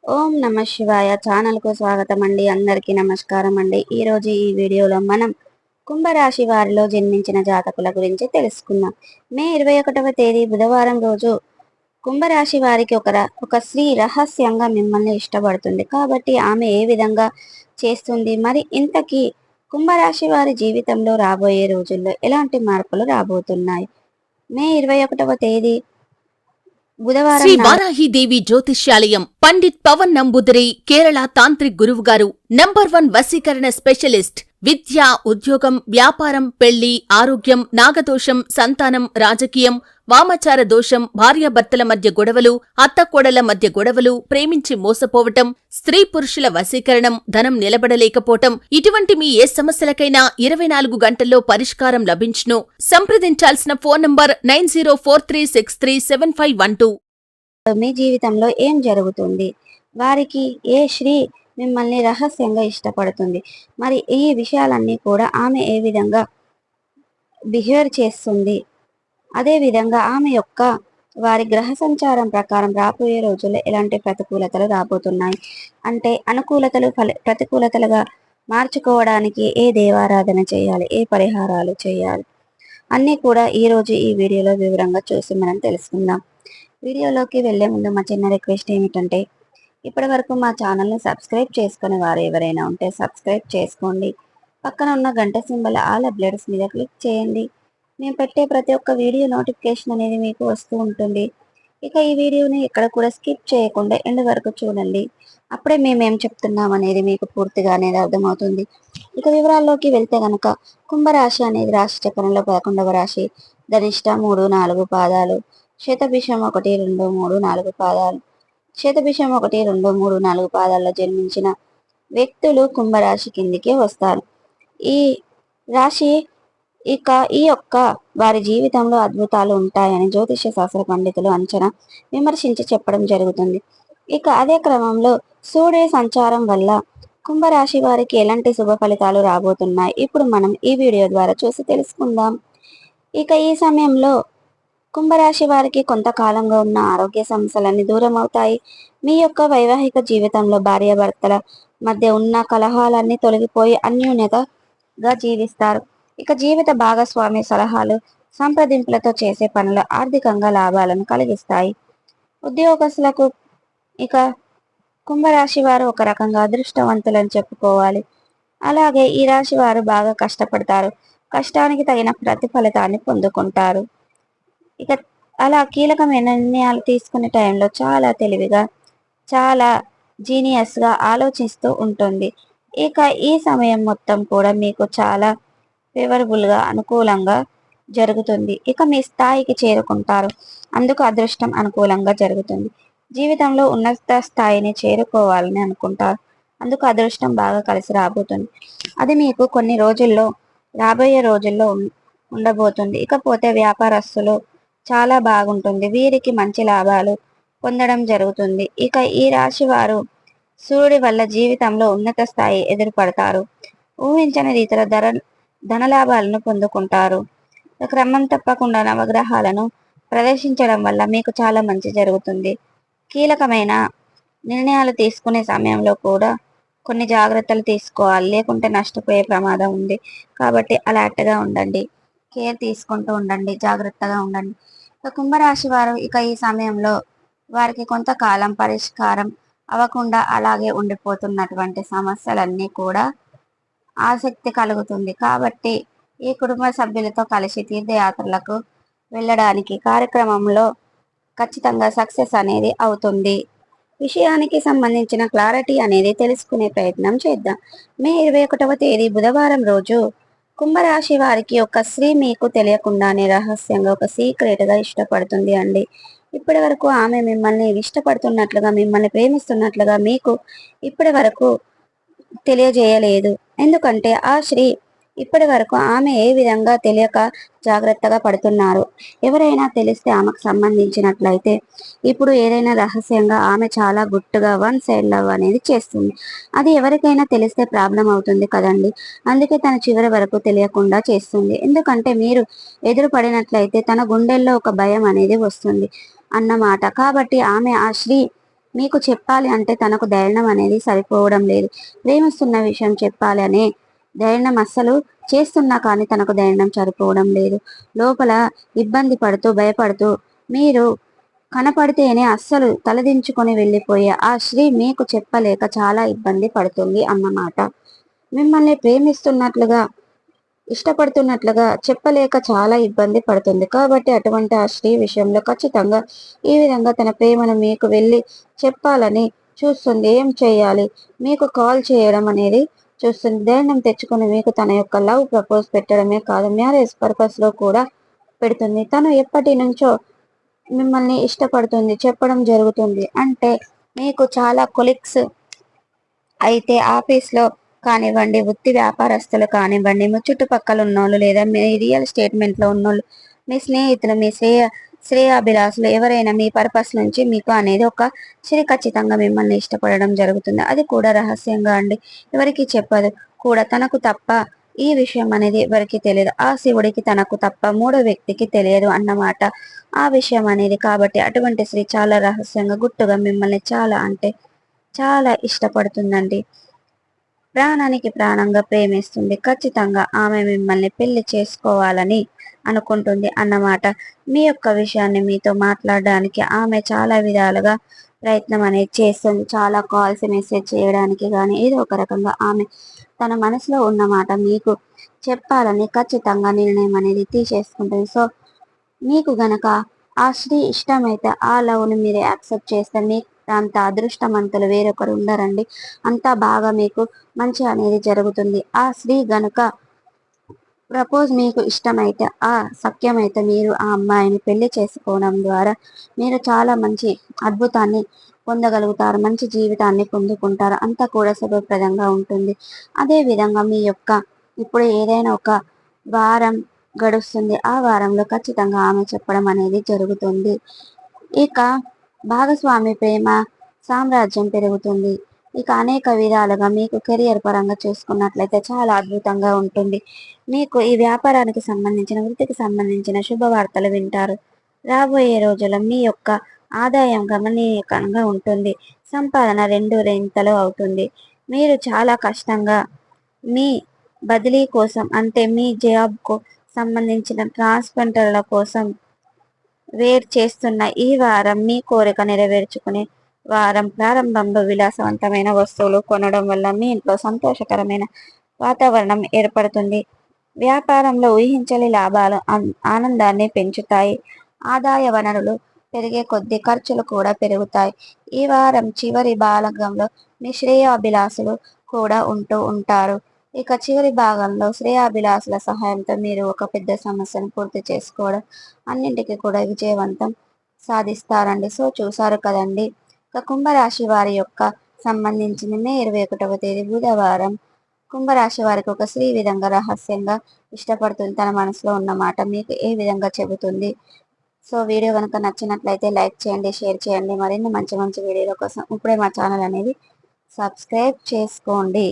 ఓం నమ శివాయ ఛానల్కు స్వాగతం అండి. అందరికీ నమస్కారం అండి. ఈరోజు ఈ వీడియోలో మనం కుంభరాశి వారిలో జన్మించిన జాతకుల గురించి తెలుసుకుందాం. మే 21వ తేదీ బుధవారం రోజు కుంభరాశి వారికి ఒక స్త్రీ రహస్యంగా మిమ్మల్ని ఇష్టపడుతుంది. కాబట్టి ఆమె ఏ విధంగా చేస్తుంది, మరి ఇంతకీ కుంభరాశి వారి జీవితంలో రాబోయే రోజుల్లో ఎలాంటి మార్పులు రాబోతున్నాయి? మే 21వ తేదీ బుధవారం శ్రీ వారాహిదేవి జ్యోతిష్యాలయం పండిత్ పవన్ నంబూదిరి కేరళ తాంత్రిక్ గురువు గారు నంబర్ 1 వశీకరణ స్పెషలిస్ట్. విద్య, ఉద్యోగం, వ్యాపారం, పెళ్లి, ఆరోగ్యం, నాగదోషం, సంతానం, రాజకీయం, వామాచార దోషం, భార్యాభర్తల మధ్య గొడవలు, అత్తకోడళ్ల మధ్య గొడవలు, ప్రేమించి మోసపోవటం, స్త్రీ పురుషుల వశీకరణం, ధనం నిలబడలేకపోవటం, ఇటువంటి మీ ఏ సమస్యలకైనా 24 గంటల్లో పరిష్కారం లభించును. సంప్రదించాల్సిన ఫోన్ నంబర్ 9043637512. మీ జీవితంలో ఏం జరుగుతుంది, వారికి ఏ స్త్రీ మిమ్మల్ని రహస్యంగా ఇష్టపడుతుంది, మరి ఈ విషయాలన్నీ కూడా ఆమె ఏ విధంగా బిహేవ్ చేస్తుంది, అదే విధంగా ఆమె యొక్క వారి గ్రహ సంచారం ప్రకారం రాబోయే రోజుల్లో ఎలాంటి ప్రతికూలతలు రాబోతున్నాయి, అంటే అనుకూలతలు ప్రతికూలతలుగా మార్చుకోవడానికి ఏ దేవారాధన చేయాలి, ఏ పరిహారాలు చేయాలి అన్నీ కూడా ఈరోజు ఈ వీడియోలో వివరంగా చూసి మనం తెలుసుకుందాం. వీడియోలోకి వెళ్లే ముందు మా చిన్న రిక్వెస్ట్ ఏమిటంటే, ఇప్పటి వరకు మా ఛానల్ని సబ్స్క్రైబ్ చేసుకునే వారు ఎవరైనా ఉంటే సబ్స్క్రైబ్ చేసుకోండి. పక్కన ఉన్న గంట సింబల్ ఆల్ అప్డేట్స్ మీద క్లిక్ చేయండి. మేము పెట్టే ప్రతి ఒక్క వీడియో నోటిఫికేషన్ అనేది మీకు వస్తూ ఉంటుంది. ఇక ఈ వీడియోని ఎక్కడ కూడా స్కిప్ చేయకుండా ఎండ్ వరకు చూడండి. అప్పుడే మేమేం చెప్తున్నాం అనేది మీకు పూర్తిగా అనేది అర్థమవుతుంది. ఇక వివరాల్లోకి వెళ్తే గనక కుంభరాశి అనేది రాశి చక్రంలో 11వ రాశి. ధనిష్ట 3, 4 పాదాలు, శతభిషం 1, 2, 3, 4 పాదాలు. శతభిషం 1, 2, 3, 4 పాదాల్లో జన్మించిన వ్యక్తులు కుంభరాశి కిందికి వస్తారు. ఈ రాశి ఈ యొక్క వారి జీవితంలో అద్భుతాలు ఉంటాయని జ్యోతిష శాస్త్ర పండితులు అంచనా విమర్శించి చెప్పడం జరుగుతుంది. ఇక అదే క్రమంలో సూర్య సంచారం వల్ల కుంభరాశి వారికి ఎలాంటి శుభ ఫలితాలు రాబోతున్నాయి ఇప్పుడు మనం ఈ వీడియో ద్వారా చూసి తెలుసుకుందాం. ఇక ఈ సమయంలో కుంభరాశి వారికి కొంతకాలంగా ఉన్న ఆరోగ్య సమస్యలన్నీ దూరం అవుతాయి. మీ యొక్క వైవాహిక జీవితంలో భార్యాభర్తల మధ్య ఉన్న కలహాలన్నీ తొలగిపోయి అన్యోన్యతగా జీవిస్తారు. ఇక జీవిత భాగస్వామి సలహాలు, సంప్రదింపులతో చేసే పనులు ఆర్థికంగా లాభాలను కలిగిస్తాయి. ఉద్యోగస్తులకు ఇక కుంభరాశి వారు ఒక రకంగా అదృష్టవంతులని చెప్పుకోవాలి. అలాగే ఈ రాశి వారు బాగా కష్టపడతారు, కష్టానికి తగిన ప్రతిఫలితాన్ని పొందుకుంటారు. ఇక అలా కీలకమైన నిర్ణయాలు తీసుకునే టైంలో చాలా తెలివిగా, చాలా జీనియస్గా ఆలోచిస్తూ ఉంటుంది. ఇక ఈ సమయం మొత్తం కూడా మీకు చాలా ఫేవరబుల్గా, అనుకూలంగా జరుగుతుంది. ఇక మీ స్థాయికి చేరుకుంటారు, అందుకు అదృష్టం అనుకూలంగా జరుగుతుంది. జీవితంలో ఉన్నత స్థాయిని చేరుకోవాలని అనుకుంటారు, అందుకు అదృష్టం బాగా కలిసి రాబోతుంది. అది మీకు కొన్ని రోజుల్లో, రాబోయే రోజుల్లో ఉండబోతుంది. ఇకపోతే వ్యాపారస్తులు చాలా బాగుంటుంది, వీరికి మంచి లాభాలు పొందడం జరుగుతుంది. ఇక ఈ రాశి వారు సూర్యుడి వల్ల జీవితంలో ఉన్నత స్థాయి ఎదురుపడతారు, ఊహించని రీతిలో ధనలాభాలను పొందుకుంటారు. క్రమం తప్పకుండా నవగ్రహాలను ప్రదర్శించడం వల్ల మీకు చాలా మంచి జరుగుతుంది. కీలకమైన నిర్ణయాలు తీసుకునే సమయంలో కూడా కొన్ని జాగ్రత్తలు తీసుకోవాలి, లేకుంటే నష్టపోయే ప్రమాదం ఉంది. కాబట్టి అలర్ట్గా ఉండండి, కేర్ తీసుకుంటూ ఉండండి, జాగ్రత్తగా ఉండండి. కుంభరాశి వారు ఇక ఈ సమయంలో వారికి కొంతకాలం పరిష్కారం అవ్వకుండా అలాగే ఉండిపోతున్నటువంటి సమస్యలన్నీ కూడా ఆసక్తి కలుగుతుంది. కాబట్టి ఈ కుటుంబ సభ్యులతో కలిసి తీర్థయాత్రలకు వెళ్ళడానికి కార్యక్రమంలో ఖచ్చితంగా సక్సెస్ అనేది అవుతుంది. విషయానికి సంబంధించిన క్లారిటీ అనేది తెలుసుకునే ప్రయత్నం చేద్దాం. మే 21వ తేదీ బుధవారం రోజు కుంభరాశి వారికి ఒక స్త్రీ మీకు తెలియకుండానే రహస్యంగా ఒక సీక్రెట్గా ఇష్టపడుతుంది అండి. ఇప్పటి వరకు ఆమె మిమ్మల్ని ఇష్టపడుతున్నట్లుగా, మిమ్మల్ని ప్రేమిస్తున్నట్లుగా మీకు ఇప్పటి వరకు తెలియజేయలేదు. ఎందుకంటే ఆ స్త్రీ ఇప్పటి వరకు ఆమె ఏ విధంగా తెలియక జాగ్రత్తగా పడుతున్నారు. ఎవరైనా తెలిస్తే ఆమెకు సంబంధించినట్లయితే ఇప్పుడు ఏదైనా రహస్యంగా ఆమె చాలా గుట్టుగా 1 సైడ్ లవ్ అనేది చేస్తుంది. అది ఎవరికైనా తెలిస్తే ప్రాబ్లం అవుతుంది కదండి. అందుకే తన చివరి వరకు తెలియకుండా చేస్తుంది. ఎందుకంటే మీరు ఎదురు పడినట్లయితే తన గుండెల్లో ఒక భయం అనేది వస్తుంది అన్నమాట. కాబట్టి ఆమె ఆ స్త్రీ మీకు చెప్పాలి అంటే తనకు ధైర్యం అనేది సరిపోవడం లేదు. ప్రేమిస్తున్న విషయం చెప్పాలి అనే ధైర్యం అస్సలు చేస్తున్నా కానీ తనకు ధైర్యం సరిపోవడం లేదు. లోపల ఇబ్బంది పడుతూ భయపడుతూ మీరు కనపడితేనే అస్సలు తలదించుకొని వెళ్ళిపోయే ఆ శ్రీ మీకు చెప్పలేక చాలా ఇబ్బంది పడుతుంది అన్నమాట. మిమ్మల్ని ప్రేమిస్తున్నట్లుగా ఇష్టపడుతున్నట్లుగా చెప్పలేక చాలా ఇబ్బంది పడుతుంది. కాబట్టి అటువంటి ఆ స్త్రీ విషయంలో ఖచ్చితంగా ఈ విధంగా తన ప్రేమను మీకు వెళ్ళి చెప్పాలని చూస్తుంది. ఏం చేయాలి? మీకు కాల్ చేయడం అనేది చూస్తుంది. ధైర్యం తెచ్చుకొని మీకు తన యొక్క లవ్ ప్రపోజ్ పెట్టడమే కాదు, మ్యారేజ్ పర్పస్ లో కూడా పెడుతుంది. తను ఎప్పటి నుంచో మిమ్మల్ని ఇష్టపడుతుంది చెప్పడం జరుగుతుంది. అంటే మీకు చాలా కొలిక్స్ అయితే ఆఫీస్లో కానివ్వండి, వృత్తి వ్యాపారస్తులు కానివ్వండి, మీ చుట్టుపక్కల ఉన్నోళ్ళు లేదా మీ రియల్ స్టేట్మెంట్లో ఉన్నోళ్ళు, మీ స్నేహితులు, మీ శ్రేయాభిలాషులు ఎవరైనా మీ పర్పస్ నుంచి మీకు అనేది ఒక స్త్రీ ఖచ్చితంగా మిమ్మల్ని ఇష్టపడడం జరుగుతుంది. అది కూడా రహస్యంగా అండి, ఎవరికి చెప్పదు కూడా. తనకు తప్ప ఈ విషయం అనేది ఎవరికి తెలియదు. ఆ శివుడికి తనకు తప్ప మూడో వ్యక్తికి తెలియదు అన్నమాట ఆ విషయం అనేది. కాబట్టి అటువంటి స్త్రీ చాలా రహస్యంగా గుట్టుగా మిమ్మల్ని చాలా అంటే చాలా ఇష్టపడుతుందండి. ప్రాణానికి ప్రాణంగా ప్రేమిస్తుంది. ఖచ్చితంగా ఆమె మిమ్మల్ని పెళ్లి చేసుకోవాలని అనుకుంటుంది అన్నమాట. మీ యొక్క విషయాన్ని మీతో మాట్లాడడానికి ఆమె చాలా విధాలుగా ప్రయత్నం అనేది చేస్తుంది. చాలా కాల్స్ మెసేజ్ చేయడానికి కానీ ఏదో ఒక రకంగా ఆమె తన మనసులో ఉన్న మాట మీకు చెప్పాలని ఖచ్చితంగా నిర్ణయం అనేది తీసేసుకుంటుంది. సో మీకు గనక ఆ స్త్రీ ఇష్టమైతే ఆ లవ్ని మీరు యాక్సెప్ట్ చేస్తే మీకు అంత అదృష్టవంతులు వేరొకరు ఉండరండి. అంతా బాగా మీకు మంచి అనేది జరుగుతుంది. ఆ స్త్రీ గనుక ప్రపోజ్ మీకు ఇష్టమైతే ఆ సఖ్యమైతే మీరు ఆ అమ్మాయిని పెళ్లి చేసుకోవడం ద్వారా మీరు చాలా మంచి అద్భుతాన్ని పొందగలుగుతారు. మంచి జీవితాన్ని పొందుకుంటారు. అంతా కూడా శుభప్రదంగా ఉంటుంది. అదే విధంగా మీ యొక్క ఇప్పుడు ఏదైనా ఒక వారం గడుస్తుంది. ఆ వారంలో ఖచ్చితంగా ఆమె చెప్పడం అనేది జరుగుతుంది. ఇక భాగస్వామి ప్రేమ సామ్రాజ్యం పెరుగుతుంది. ఇక అనేక విధాలుగా మీకు కెరియర్ పరంగా చూసుకున్నట్లయితే చాలా అద్భుతంగా ఉంటుంది. మీకు ఈ వ్యాపారానికి సంబంధించిన వృత్తికి సంబంధించిన శుభవార్తలు వింటారు. రాబోయే రోజుల్లో మీ యొక్క ఆదాయం గమనీయంగా ఉంటుంది. సంపాదన 2 రెంతలు అవుతుంది. మీరు చాలా కష్టంగా మీ బదిలీ కోసం అంటే మీ జాబ్కు సంబంధించిన ట్రాన్స్ఫర్ల కోసం వేర్ చేస్తున్న ఈ వారం మీ కోరిక నెరవేర్చుకునే వారం. ప్రారంభంలో విలాసవంతమైన వస్తువులు కొనడం వల్ల మీ ఇంట్లో సంతోషకరమైన వాతావరణం ఏర్పడుతుంది. వ్యాపారంలో ఊహించని లాభాలు ఆనందాన్ని పెంచుతాయి. ఆదాయ వనరులు పెరిగే కొద్దీ ఖర్చులు కూడా పెరుగుతాయి. ఈ వారం చివరి భాగంలో మీ శ్రేయాభిలాషులు కూడా ఉంటూ ఉంటారు. ఇక చివరి భాగంలో శ్రేయాభిలాషుల సహాయంతో మీరు ఒక పెద్ద సమస్యను పూర్తి చేసుకోవడం, అన్నింటికి కూడా విజయవంతం సాధిస్తారండి. సో చూసారు కదండి. ఇక కుంభరాశి వారి యొక్క సంబంధించిన మే 21వ తేదీ బుధవారం కుంభరాశి వారికి ఒక స్త్రీ విధంగా రహస్యంగా ఇష్టపడుతుంది. తన మనసులో ఉన్న మాట మీకు ఏ విధంగా చెబుతుంది. సో వీడియో కనుక నచ్చినట్లయితే లైక్ చేయండి, షేర్ చేయండి. మరిన్ని మంచి మంచి వీడియోల కోసం ఇప్పుడే మా ఛానల్ అనేది సబ్స్క్రైబ్ చేసుకోండి.